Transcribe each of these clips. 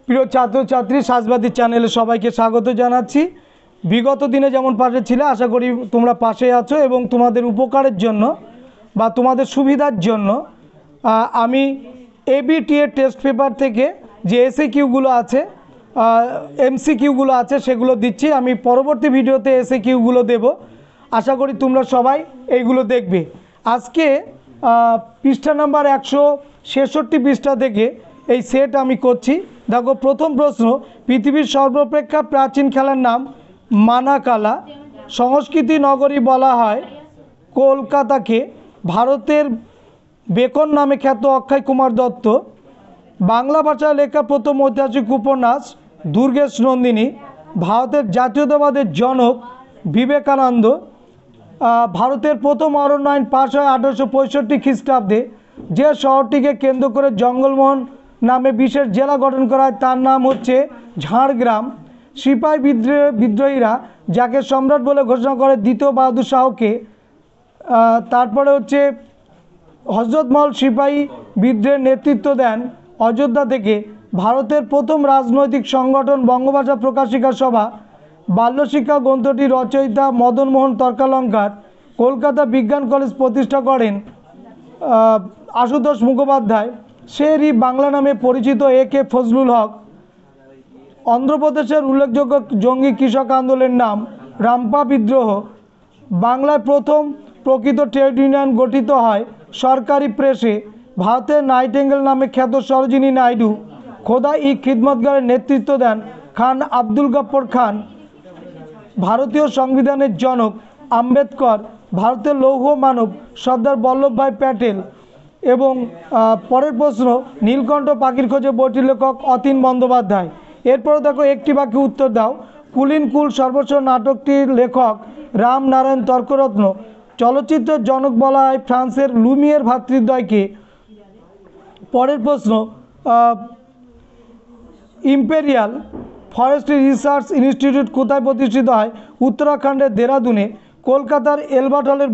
প্রিয় ছাত্রছাত্রী সাজবাদী চ্যানেলে সবাইকে স্বাগত জানাচ্ছি। বিগত দিনে যেমন পাশে ছিলে আশা করি তোমরা পাশে আছো এবং তোমাদের উপকারের জন্য বা তোমাদের সুবিধার জন্য আমি এবিটিএ টেস্ট পেপার থেকে যে এসএকিউগুলো আছে এমসিকিউগুলো আছে সেগুলো দিচ্ছি। আমি পরবর্তী ভিডিওতে এসএকিউগুলো দেব, আশা করি তোমরা সবাই এইগুলো দেখবে। আজকে পৃষ্ঠা নাম্বার 166 পৃষ্ঠা থেকে এই সেট আমি করছি। দেখো, প্রথম প্রশ্ন, পৃথিবীর সর্বাপেক্ষা প্রাচীন খেলার নাম মানাকালা। সংস্কৃতি নগরী বলা হয় কলকাতাকে। ভারতের বেকন নামে খ্যাত অক্ষয় কুমার দত্ত। বাংলা ভাষায় লেখা প্রথম ঐতিহাসিক উপন্যাস দুর্গেশ নন্দিনী। ভারতের জাতীয়তাবাদের জনক বিবেকানন্দ। ভারতের প্রথম অরণ্য আইন পাশ হয় 1865 খ্রিস্টাব্দে। যে শহরটিকে কেন্দ্র করে জঙ্গলমোহন নামে বিশেষ জেলা গঠন করা হয় তার নাম হচ্ছে ঝাড়গ্রাম। সিপাহী বিদ্রোহীরা যাকে সম্রাট বলে ঘোষণা করে দ্বিতীয় বাহাদুর শাহকে। তারপরে হচ্ছে হজরতমহল সিপাহী বিদ্রোহের নেতৃত্ব দেন অযোধ্যা থেকে। ভারতের প্রথম রাজনৈতিক সংগঠন বঙ্গভাষা প্রকাশিকা সভা। বাল্যশিক্ষা গ্রন্থটি রচয়িতা মদনমোহন তর্কালঙ্কার। কলকাতা বিজ্ঞান কলেজ প্রতিষ্ঠা করেন আশুতোষ মুখোপাধ্যায়। শের-ই বাংলা নামে পরিচিত এ.কে ফজলুল হক। অন্ধ্রপ্রদেশের উল্লেখযোগ্য জঙ্গি কৃষক আন্দোলনের নাম রাম্পা বিদ্রোহ। বাংলায় প্রথম প্রকৃত ট্রেড ইউনিয়ন গঠিত হয় সরকারি প্রেসে। ভারতের নাইটেঙ্গেল নামে খ্যাত সরোজিনী নাইডু খোদা-ই খিদমতগারের নেতৃত্ব দেন খান আব্দুল গফ্ফর খান। ভারতীয় সংবিধানের জনক আম্বেদকর। ভারতের লৌহ মানব সর্দার বল্লভভাই প্যাটেল। এবং পরের প্রশ্ন, নীলকণ্ঠ পাখির খোঁজে বইটির লেখক অতীন বন্দ্যোপাধ্যায়। এরপরে দেখো, একটি বাক্যে উত্তর দাও। কুলীন কুল সর্বস্ব নাটকটির লেখক রামনারায়ণ তর্করত্ন। চলচ্চিত্রের জনক বলা হয় ফ্রান্সের লুমিয়ের ভ্রাতৃদ্বয়কে। পরের প্রশ্ন, ইম্পেরিয়াল ফরেস্ট্রি রিসার্চ ইনস্টিটিউট কোথায় প্রতিষ্ঠিত হয়? উত্তরাখণ্ডের দেরাদুনে। কলকাতার এলবার্ট হলের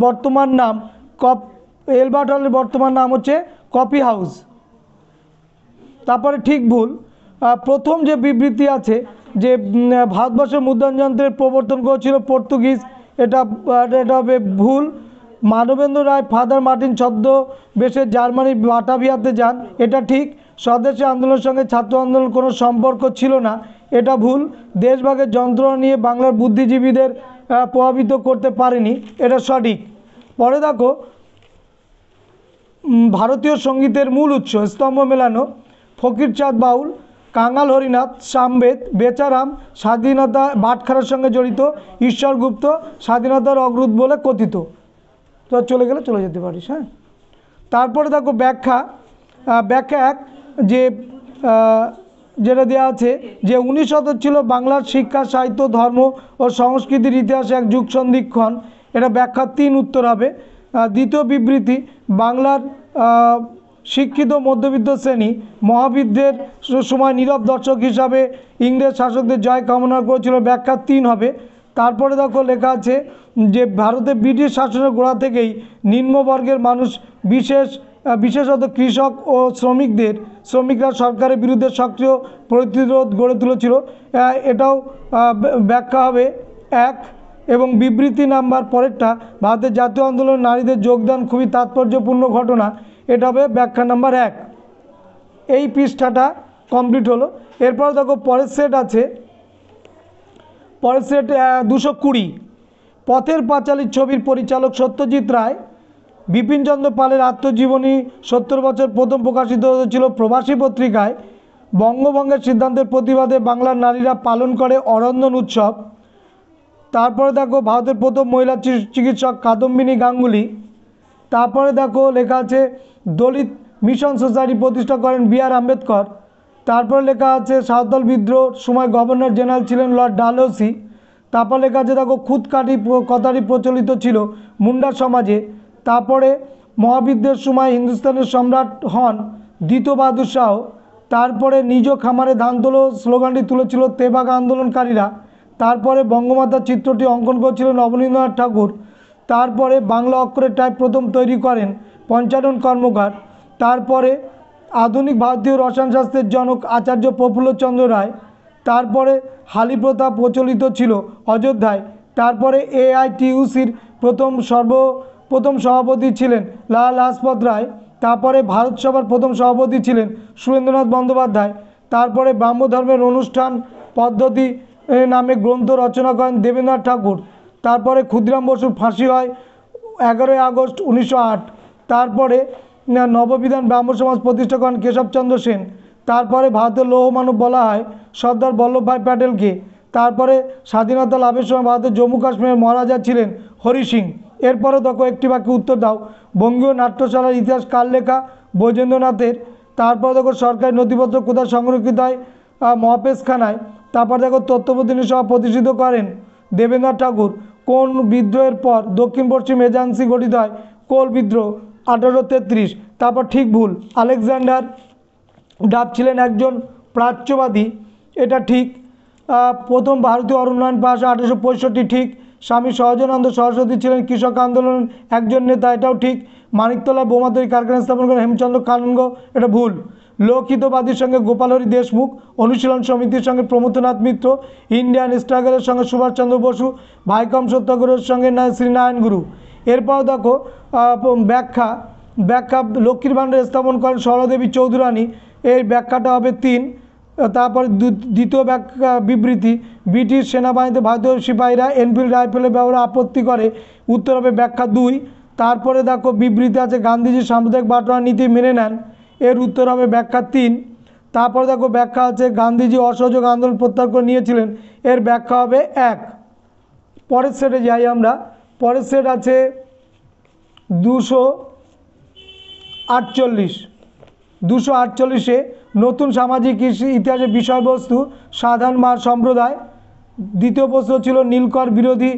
বর্তমান নাম হচ্ছে কফি হাউস। তারপরে ঠিক ভুল, প্রথম যে বিবৃতি আছে যে ভারতবর্ষের মুদ্রণযন্ত্রের প্রবর্তন করেছিল পর্তুগিজ, এটা হবে ভুল। মানবেন্দ্র রায় ফাদার মার্টিন ছদ্মবেশে জার্মানির বাটাভিয়াতে যান, এটা ঠিক। স্বদেশী আন্দোলনের সঙ্গে ছাত্র আন্দোলন কোনো সম্পর্ক ছিল না, এটা ভুল। দেশভাগের যন্ত্রণা নিয়ে বাংলার বুদ্ধিজীবীদের প্রভাবিত করতে পারেনি, এটা সঠিক। পরে দেখো, ভারতীয় সঙ্গীতের মূল উৎস স্তম্ভ মেলানো ফকিরচাঁদ বাউল, কাঙাল হরিনাথ, সামবেদ, বেচারাম স্বাধীনতা বাটখারার সঙ্গে জড়িত, ঈশ্বর গুপ্ত স্বাধীনতার অগ্রদূত বলে কথিত। তো চলে গেলে চলে যেতে পারিস। হ্যাঁ, তারপরে দেখো ব্যাখ্যা এক, যে যেটা দেওয়া আছে যে 19 শতক ছিল বাংলার শিক্ষা সাহিত্য ধর্ম ও সংস্কৃতির ইতিহাসে এক যুগ সন্ধিক্ষণ, এটা ব্যাখ্যা 3 উত্তর হবে। দ্বিতীয় বিবৃতি, বাংলার শিক্ষিত মধ্যবিত্ত শ্রেণী মহাবিদ্যের সময় নীরব দর্শক হিসাবে ইংরেজ শাসকদের জয় কামনা করেছিল, ব্যাখ্যা 3 হবে। তারপরে দেখো লেখা আছে যে ভারতে ব্রিটিশ শাসনের গোড়া থেকেই নিম্নবর্গের মানুষ বিশেষত কৃষক ও শ্রমিকরা সরকারের বিরুদ্ধে সক্রিয় প্রতিরোধ গড়ে তুলেছিল, এটাও ব্যাখ্যা হবে 1। এবং বিবৃতি নাম্বার পরেরটা, ভারতের জাতীয় আন্দোলনে নারীদের যোগদান খুবই তাৎপর্যপূর্ণ ঘটনা, এটা হবে ব্যাখ্যা নাম্বার 1। এই পৃষ্ঠাটা কমপ্লিট হলো। এরপর দেখো পরের সেট আছে, পরের সেট 220। পথের পাঁচালীর ছবির পরিচালক সত্যজিৎ রায়। বিপিনচন্দ্র পালের আত্মজীবনী 70 বছর প্রথম প্রকাশিত হয়েছিল প্রবাসী পত্রিকায়। বঙ্গভঙ্গের সিদ্ধান্তের প্রতিবাদে বাংলার নারীরা পালন করে অরন্ধন উৎসব। তারপরে দেখো ভারতের প্রথম মহিলা চিকিৎসক কাদম্বিনী গাঙ্গুলি। তারপরে দেখো লেখা আছে দলিত মিশন সোসাইটি প্রতিষ্ঠা করেন বি.আর. আম্বেদকর। তারপরে লেখা আছে সাঁওতাল বিদ্রোহ সময় গভর্নর জেনারেল ছিলেন লর্ড ডালহৌসি। তারপর লেখা আছে দেখো খুদকাঠি কথাটি প্রচলিত ছিল মুন্ডা সমাজে। তারপরে মহাবিদ্রোহের সময় হিন্দুস্তানের সম্রাট হন দ্বিতীয় বাহাদুর শাহ। তারপরে নিজ খামারে ধান তোলো স্লোগানটি তুলেছিল তেভাগ আন্দোলনকারীরা। তারপরে বঙ্গমাতার চিত্রটি অঙ্কন করেছিলেন অবনীন্দ্রনাথ ঠাকুর। তারপরে বাংলা অক্ষরের টাইপ প্রথম তৈরি করেন পঞ্চানন কর্মকার। তারপরে আধুনিক ভারতীয় রসায়ন শাস্ত্রের জনক আচার্য প্রফুল্লচন্দ্র রায়। তারপরে হালি প্রথা প্রচলিত ছিল অযোধ্যায়। তারপরে AITUCর প্রথম সভাপতি ছিলেন লালা লাজপত রায়। তারপরে ভারত সভার প্রথম সভাপতি ছিলেন সুরেন্দ্রনাথ বন্দ্যোপাধ্যায়। তারপরে ব্রাহ্মধর্মের অনুষ্ঠান পদ্ধতি নামে গ্রন্থ রচনা করেন দেবেন্দ্রনাথ ঠাকুর। তারপরে ক্ষুদিরাম বসুর ফাঁসি হয় 11ই আগস্ট 1908। তারপরে নববিধান ব্রাহ্ম সমাজ প্রতিষ্ঠা করেন কেশবচন্দ্র সেন। তারপরে ভারতের লৌহমানব বলা হয় সর্দার বল্লভভাই প্যাটেলকে। তারপরে স্বাধীনতা লাভের সময় ভারতের জম্মু কাশ্মীরের মহারাজা ছিলেন হরি সিং। এরপরে দেখো একটি বাক্যে উত্তর দাও। বঙ্গীয় নাট্যশালার ইতিহাস কার লেখা? বৈজেন্দ্রনাথের। তারপরে দেখো সরকারি নথিপত্র কোথায় সংরক্ষিত হয়? মহাপেশখানায়। তারপর দেখো তত্ত্ববোধিনী সভা প্রতিষ্ঠিত করেন দেবেন্দ্রনাথ ঠাকুর। কোন বিদ্রোহের পর দক্ষিণ পশ্চিম এজেন্সি গঠিত হয়? কোল বিদ্রোহ 1833। তারপর ঠিক ভুল। আলেকজান্ডার ডাফ ছিলেন একজন প্রাচ্যবাদী, এটা ঠিক। প্রথম ভারতীয় অরণ্যায়ন পাস 1865, ঠিক। স্বামী সহজানন্দ সরস্বতী ছিলেন কৃষক আন্দোলনের একজন নেতা, এটাও ঠিক। মানিকতলায় বোমা তৈরি কারখানা স্থাপন করেন হেমচন্দ্র কানুনগো, এটা ভুল। লোকহিতবাদীর সঙ্গে গোপালহরি দেশমুখ, অনুশীলন সমিতির সঙ্গে প্রমথনাথ মিত্র, ইন্ডিয়ান স্ট্রাগলের সঙ্গে সুভাষচন্দ্র বসু, ভাইকম সত্যাগ্রহের সঙ্গে শ্রীনারায়ণ গুরু। এরপর দেখো ব্যাখ্যা লক্ষ্মীর ভাণ্ডার স্থাপন করেন সরলাদেবী চৌধুরানী, এই ব্যাখ্যাটা হবে 3। তারপরে দ্বিতীয় ব্যাখ্যা বিবৃতি, ব্রিটিশ সেনাবাহিনীতে ভারতীয় সিপাহীরা এনফিল্ড রাইফেলের ব্যবহারে আপত্তি করে, উত্তর হবে ব্যাখ্যা 2। তারপরে দেখো বিবৃতি আছে গান্ধীজি সাম্প্রদায়িক বাটোয়ারা নীতি মেনে নেন, এর উত্তর হবে ব্যাখ্যা 3। তারপরে দেখো ব্যাখ্যা আছে গান্ধীজি অসহযোগ আন্দোলন প্রত্যাহার করে নিয়েছিলেন, এর ব্যাখ্যা হবে 1। পরের সেটে যাই আমরা। পরের সেট আছে 248। নতুন সামাজিক ইতিহাসের বিষয়বস্তু সাধারণ সম্প্রদায়। দ্বিতীয় প্রশ্ন ছিল নীলকর বিরোধী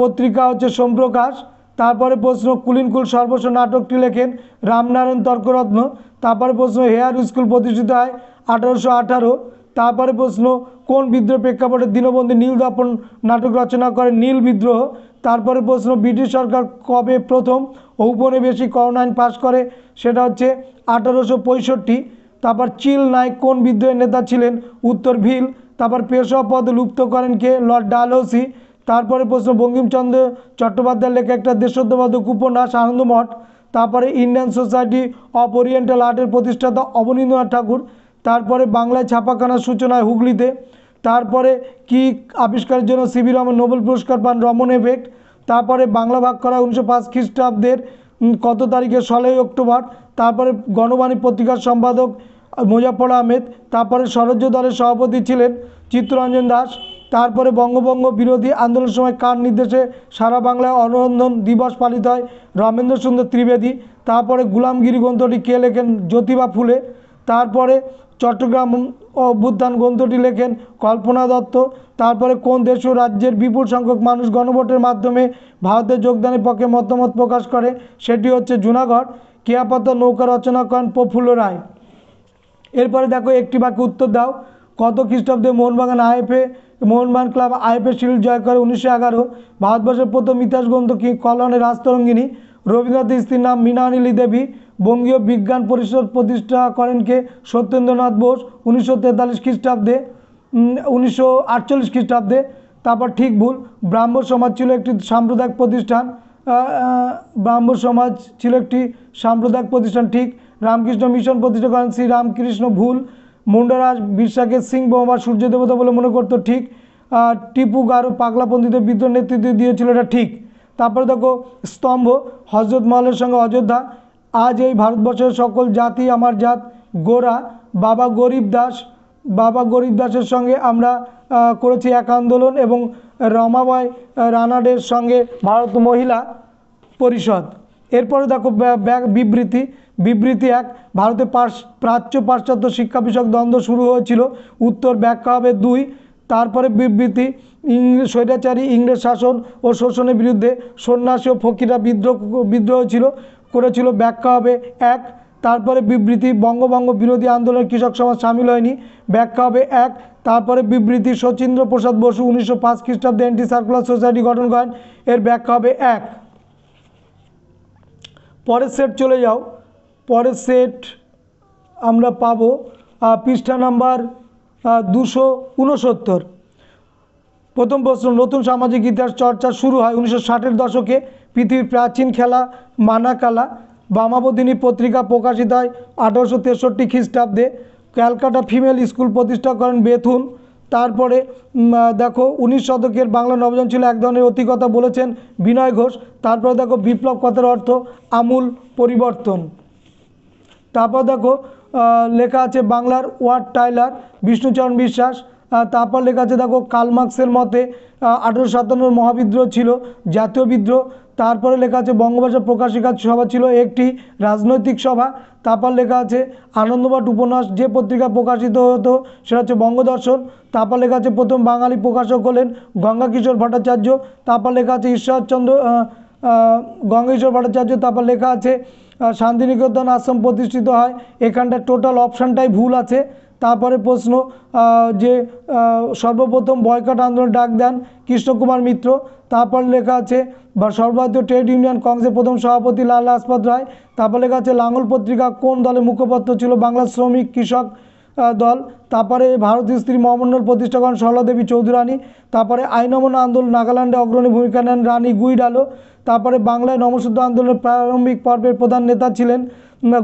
পত্রিকা হচ্ছে সোমপ্রকাশ। তারপরে প্রশ্ন কুলিনকুল সর্বস্ব নাটকটি লেখেন রামনারায়ণ তর্করত্ন। তারপরে প্রশ্ন হেয়ার স্কুল প্রতিষ্ঠিত হয় 1818। তারপরে প্রশ্ন কোন বিদ্রোহ প্রেক্ষাপটে দীনবন্ধু নীল দর্পণ নাটক রচনা করেন? নীল বিদ্রোহ। তারপরে প্রশ্ন ব্রিটিশ সরকার কবে প্রথম ঔপনিবেশিক করণ আইন পাশ করে? সেটা হচ্ছে 1865। তারপর চিল নাইক কোন বিদ্রোহের নেতা ছিলেন? উত্তর ভিল। তারপর পেশোয়া পদ লুপ্ত করেন কে? লর্ড ডালহৌসি। তারপরে প্রশ্ন বঙ্কিমচন্দ্র চট্টোপাধ্যায়ের লেখা একটা দেশোদ্যবোধক উপন্যাস আনন্দমঠ। তারপরে ইন্ডিয়ান সোসাইটি অফ ওরিয়েন্টাল আর্টের প্রতিষ্ঠাতা অবনীন্দ্রনাথ ঠাকুর। তারপরে বাংলায় ছাপাখানার সূচনা হয় হুগলিতে। তারপরে কি আবিষ্কারের জন্য সিভি রমন নোবেল পুরস্কার পান? রমন এফেক্ট। তারপরে বাংলা ভাগ করা 1905 খ্রিস্টাব্দের কত তারিখে? 16ই অক্টোবর। তারপরে গণবাণী পত্রিকার সম্পাদক মোজাফফর আহমেদ। তারপরে স্বরাজ্য দলের সভাপতি ছিলেন চিত্তরঞ্জন দাস। তারপরে বঙ্গভঙ্গ বিরোধী আন্দোলনের সময় কার নির্দেশে সারা বাংলায় অরন্ধন দিবস পালিত হয়? রমেন্দ্র সুন্দর ত্রিবেদী। তারপরে গুলামগিরি গ্রন্থটি কে লেখেন? জ্যোতিবা ফুলে। তারপরে চট্টগ্রাম অভ্যুত্থান গ্রন্থটি লেখেন কল্পনা দত্ত। তারপরে কোন দেশ ও রাজ্যের বিপুল সংখ্যক মানুষ গণভোটের মাধ্যমে ভারতে যোগদানের পক্ষে মতামত প্রকাশ করে? সেটি হচ্ছে জুনাগড়। কেয়াপাতা নৌকা রচনা করেন প্রফুল্ল রায়। এরপরে দেখো একটি বাক্যে উত্তর দাও। কত খ্রিস্টাব্দে মোহনবাগান ক্লাব আইএফএ শিল্ড জয় করে? 1911। ভারতবর্ষের প্রথম ইতিহাস গ্রন্থ কি? কল্যাণের রাজতরঙ্গিনী। রবীন্দ্রনাথের স্ত্রীর নাম মৃণালিনী দেবী। বঙ্গীয় বিজ্ঞান পরিষদ প্রতিষ্ঠা করেন কে? সত্যেন্দ্রনাথ বোস 1943 খ্রিস্টাব্দে 1948 খ্রিস্টাব্দে। তারপর ঠিক ভুল। ব্রাহ্ম সমাজ ছিল একটি সাম্প্রদায়িক প্রতিষ্ঠান। ঠিক। রামকৃষ্ণ মিশন প্রতিষ্ঠা করেন শ্রী রামকৃষ্ণ, ভুল। মুন্ডারাজ বিরসাকে সিং বোমা সূর্য দেবতা বলে মনে করতো, ঠিক। টিপু গারো পাগলাপন্থীদের বিদ্রোহ নেতৃত্ব দিয়েছিল, এটা ঠিক। তারপরে দেখো স্তম্ভ হজরত মহলের সঙ্গে অযোধ্যা। আজ এই ভারতবর্ষের সকল জাতি আমার জাত গোরা। বাবা গরিব দাসের সঙ্গে আমরা করেছি এক আন্দোলন, এবং রমাবাই রানাডের সঙ্গে ভারত মহিলা পরিষদ। এরপরে দেখো বিবৃতি 1, ভারতে প্রাচ্য পাশ্চাত্য শিক্ষা বিষয়ক দ্বন্দ্ব শুরু হয়েছিল, উত্তর ব্যাখ্যা হবে 2। তারপরে বিবৃতি স্বৈরাচারী ইংরেজ শাসন ও শোষণের বিরুদ্ধে সন্ন্যাসী ও ফকিরা বিদ্রোহ করেছিল, ব্যাখ্যা হবে 1। তারপরে বিবৃতি বঙ্গভঙ্গ বিরোধী আন্দোলনে কৃষক সমাজ সামিল হয়নি, ব্যাখ্যা হবে 1। তারপরে বিবৃতি শচীন্দ্র প্রসাদ বসু 1905 খ্রিস্টাব্দে অ্যান্টি সার্কুলার সোসাইটি গঠন করেন, এর ব্যাখ্যা হবে 1। পরের সেট চলে যাও। পরের সেট আমরা পাবো পৃষ্ঠা নাম্বার 269। প্রথম প্রশ্ন, নতুন সামাজিক ইতিহাস চর্চা শুরু হয় 1960-এর দশকে। পৃথিবীর প্রাচীন খেলা মানাকালা বামাবদিনী পত্রিকা প্রকাশিত হয় 1863 খ্রিস্টাব্দে। ক্যালকাটা ফিমেল স্কুল প্রতিষ্ঠা করেন বেথুন। তারপরে দেখো 19 শতকের বাংলা নবজন ছিল এক ধরনের অতি কথা বলেছেন বিনয় ঘোষ। তারপরে দেখো বিপ্লব কথার অর্থ আমূল পরিবর্তন। তারপর দেখো লেখা আছে বাংলার ওয়ার্ড টাইলার বিষ্ণুচরণ বিশ্বাস। তারপর লেখা আছে দেখো কার্ল মার্ক্সের মতে 1857 মহাবিদ্রোহ ছিল জাতীয় বিদ্রোহ। তারপরে লেখা আছে বঙ্গভাষা প্রকাশিকা সভা ছিল একটি রাজনৈতিক সভা। তারপর লেখা আছে আনন্দবাট উপন্যাস যে পত্রিকা প্রকাশিত হতো সেটা হচ্ছে বঙ্গদর্শন। তারপর লেখা আছে প্রথম বাঙালি প্রকাশক হলেন গঙ্গাকিশোর ভট্টাচার্য। তারপর লেখা আছে ঈশ্বরচন্দ্র গঙ্গাকিশোর ভট্টাচার্য। তারপর লেখা আছে শান্তিনিকেতন আশ্রম প্রতিষ্ঠিত হয়। এখানটা টোটাল অপশানটাই ভুল আছে। তারপরে প্রশ্ন যে সর্বপ্রথম বয়কট আন্দোলন ডাক দেন কৃষ্ণকুমার মিত্র। তারপর লেখা আছে সর্বভারতীয় ট্রেড ইউনিয়ন কংগ্রেসের প্রথম সভাপতি লাল লাজপত রায়। তারপর লেখা আছে লাঙ্গল পত্রিকা কোন দলের মুখপত্র ছিল বাংলার শ্রমিক কৃষক দল। তারপরে ভারতীয় স্ত্রী মহামণ্ডল প্রতিষ্ঠা করেন সরলাদেবী চৌধুরানী। তারপরে আইন অমান্য আন্দোলন নাগাল্যান্ডে অগ্রণী ভূমিকা নেন রানী গুইডালো। তারপরে বাংলায় নমসূত্র আন্দোলনের প্রারম্ভিক পর্বের প্রধান নেতা ছিলেন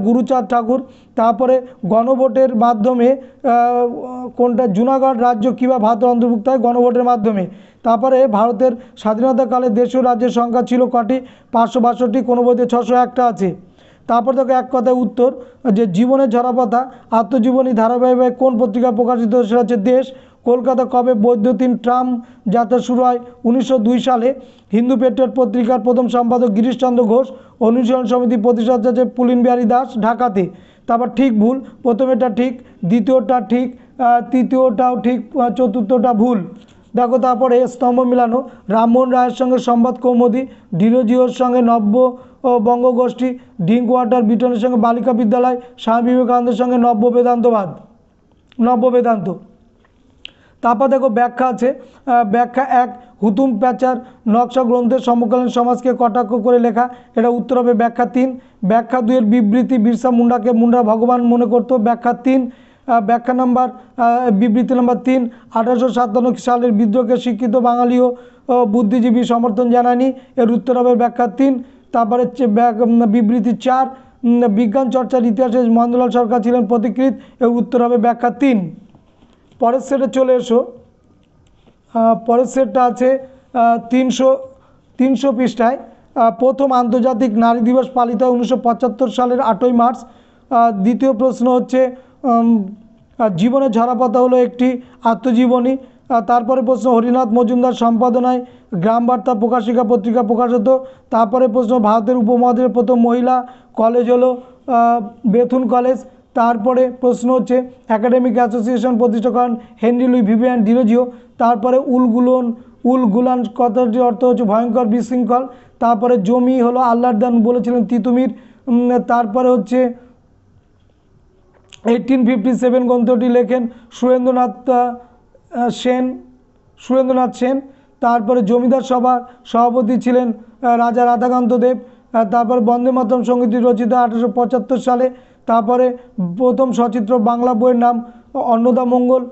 গুরুচাঁদ ঠাকুর। তারপরে গণভোটের মাধ্যমে কোনটা জুনাগড় রাজ্য কীভাবে ভারতের অন্তর্ভুক্ত হয় গণভোটের মাধ্যমে। তারপরে ভারতের স্বাধীনতাকালে দেশীয় রাজ্যের সংখ্যা ছিল কটি 562, কোনো বইতে 601টা আছে। তারপর দেখো এক কথায় উত্তর যে জীবনের ঝরাপাতা আত্মজীবনী ধারাবাহিক কোন পত্রিকা প্রকাশিত সেটা হচ্ছে দেশ। কলকাতা কবে বৈদ্যুতিন ট্রাম যাত্রা শুরু হয় 1902 সালে। হিন্দু পেট্রিয়ট পত্রিকার প্রথম সম্পাদক গিরিশচন্দ্র ঘোষ। অনুশীলন সমিতি প্রতিষ্ঠাতা হচ্ছে পুলিন বিহারী দাস ঢাকাতে। তারপর ঠিক ভুল, প্রথমেরটা ঠিক, দ্বিতীয়টা ঠিক, তৃতীয়টাও ঠিক, চতুর্থটা ভুল। দেখো তারপরে স্তম্ভ মিলানো রামমোহন রায়ের সঙ্গে সংবাদ কৌমুদী, ডিরোজিওর সঙ্গে নব্য বঙ্গগোষ্ঠী, ড্রিঙ্ক ওয়াটার ব্রিটনের সঙ্গে বালিকা বিদ্যালয়, স্বামী বিবেকানন্দের সঙ্গে নব্য বেদান্ত। তারপর দেখো ব্যাখ্যা আছে ব্যাখ্যা 1 হুতুম প্যাচার নকশা গ্রন্থের সমকালীন সমাজকে কটাক্ষ করে লেখা, এটা উত্তর হবে ব্যাখ্যা 3। ব্যাখ্যা 2 এর বিবৃতি বিরসা মুন্ডাকে মুন্ডা ভগবান মনে করত, ব্যাখ্যা 3। ব্যাখ্যা নাম্বার বিবৃতি নাম্বার 3 1857 সালের বিদ্রোহকে শিক্ষিত বাঙালি ও বুদ্ধিজীবী সমর্থন জানায়নি, এর উত্তর হবে ব্যাখ্যা 3। তারপরে বিবৃতি 4 বিজ্ঞান চর্চার ইতিহাসে মহেন্দ্রলাল সরকার ছিলেন পথিকৃৎ, এর উত্তর হবে ব্যাখ্যা 3। পরের সেটে চলে এসো। পরের সেটটা আছে 300 পৃষ্ঠায়। প্রথম আন্তর্জাতিক নারী দিবস পালিত হয় 1975 সালের 8ই মার্চ। দ্বিতীয় প্রশ্ন হচ্ছে জীবনের ঝরাপাতা হলো একটি আত্মজীবনী। তারপরে প্রশ্ন হরিনাথ মজুমদার সম্পাদনায় গ্রাম বার্তা প্রকাশিকা পত্রিকা প্রকাশিত। তারপরে প্রশ্ন ভারতের উপমহাদেশের প্রথম মহিলা কলেজ হলো বেথুন কলেজ। তারপরে প্রশ্ন হচ্ছে একাডেমিক অ্যাসোসিয়েশন প্রতিষ্ঠা করেন হেনরি লুই ভিভিয়ান ডিরোজিও। তারপরে উলগুলান কথাটির অর্থ হচ্ছে ভয়ঙ্কর বিশৃঙ্খল। তারপরে জমি হলো আল্লাহর দান বলেছিলেন তিতুমির। তারপরে হচ্ছে 1857 গ্রন্থটি লেখেন সুরেন্দ্রনাথ সেন। তারপরে জমিদার সভার সভাপতি ছিলেন রাজা রাধাকান্ত দেব। তারপরে বন্দে মাতরম সঙ্গীতটি রচিত 1875 সালে। তারপরে প্রথম সচিত্র বাংলা বইয়ের নাম অন্নদামঙ্গল।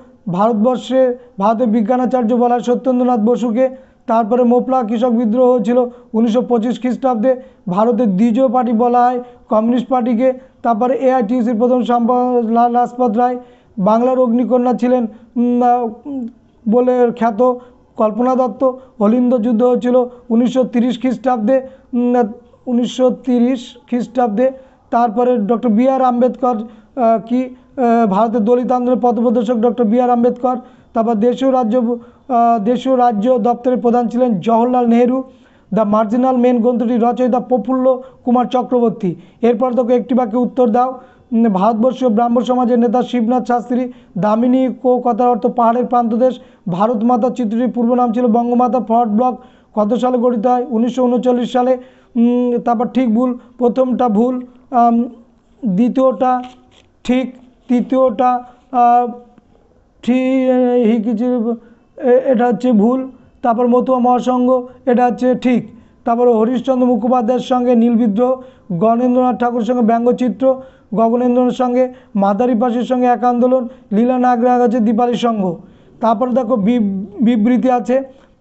ভারতের বিজ্ঞানাচার্য বলা হয় সত্যেন্দ্রনাথ বসুকে। তারপরে মোপলা কৃষক বিদ্রোহ হয়েছিল 1925 খ্রিস্টাব্দে। ভারতের দ্বিতীয় পার্টি বলা হয় কমিউনিস্ট পার্টিকে। তারপরে এআইটিউসির প্রথম সম্পাদক লাল লাজপত রায়। বাংলার অগ্নিকন্যা ছিলেন বলে খ্যাত কল্পনা দত্ত। অলিন্দ যুদ্ধ হয়েছিল 1930 খ্রিস্টাব্দে। তারপরে ডক্টর বি আর আম্বেদকর ভারতের দলিত আন্দোলনের পথপ্রদর্শক ডক্টর বি আর আম্বেদকর। তারপর দেশীয় রাজ্য দপ্তরের প্রধান ছিলেন Jawaharlal Nehru. The marginal men গ্রন্থটি রচয়িতা প্রফুল্ল কুমার চক্রবর্তী। এরপর তোকে একটি বাক্যে উত্তর দাও। ভারতবর্ষীয় ব্রাহ্মণ সমাজের নেতা শিবনাথ শাস্ত্রী। দামিনী কথার অর্থ পাহাড়ের প্রান্তদেশ। ভারত মাতা চিত্রটির পূর্ব নাম ছিল বঙ্গমাতা। ফরওয়ার্ড ব্লক কত সালে গঠিত হয় 1939 সালে। তারপর ঠিক ভুল, প্রথমটা ভুল, দ্বিতীয়টা ঠিক, তৃতীয়টা ঠিক, এটা হচ্ছে ভুল। তারপর মতুয়া মহাসংঘ এটা হচ্ছে ঠিক। তারপরে হরিশচন্দ্র মুখোপাধ্যায়ের সঙ্গে নীল বিদ্রোহ, গণেন্দ্রনাথ ঠাকুরের সঙ্গে ব্যঙ্গচিত্র, গগনেন্দ্রনাথের সঙ্গে মাদারিপাসের সঙ্গে এক আন্দোলন, লীলা নাগরাজ আছে দীপালি সংঘ। তারপরে দেখো বিবৃতি আছে।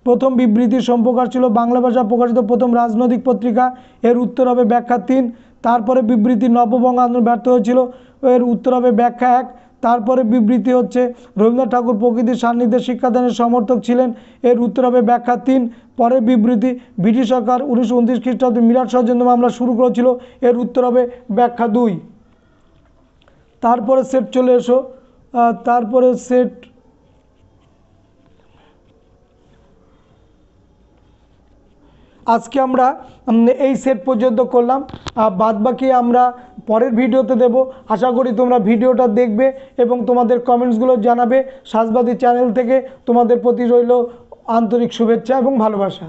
প্রথম বিবৃতির সম্প্রকাশ ছিল বাংলা ভাষা প্রকাশিত প্রথম রাজনৈতিক পত্রিকা, এর উত্তর হবে ব্যাখ্যা 3। তারপরে বিবৃতি নববঙ্গ আন্দোলন ব্যর্থ হয়েছিল, এর উত্তর হবে ব্যাখ্যা 1। তারপরে বিবৃতি হচ্ছে রবীন্দ্রনাথ ঠাকুর প্রকৃতির সান্নিধ্যে শিক্ষাদানের সমর্থক ছিলেন, এর উত্তর হবে ব্যাখ্যা 3। পরের বিবৃতি ব্রিটিশ সরকার 1929 খ্রিস্টাব্দে মিরাট ষড়যন্ত্র মামলা শুরু করেছিল, এর উত্তর হবে ব্যাখ্যা 2। তারপরে সেট চলে এসো। তারপরে সেট আজকে আমরা এই সেট পর্যন্ত করলাম, বাদবাকি আমরা পরের ভিডিওতে দেব। আশা করি তোমরা ভিডিওটা দেখবে এবং তোমাদের কমেন্টসগুলো জানাবে। সাজবাদী চ্যানেল থেকে তোমাদের প্রতি রইল আন্তরিক শুভেচ্ছা এবং ভালোবাসা।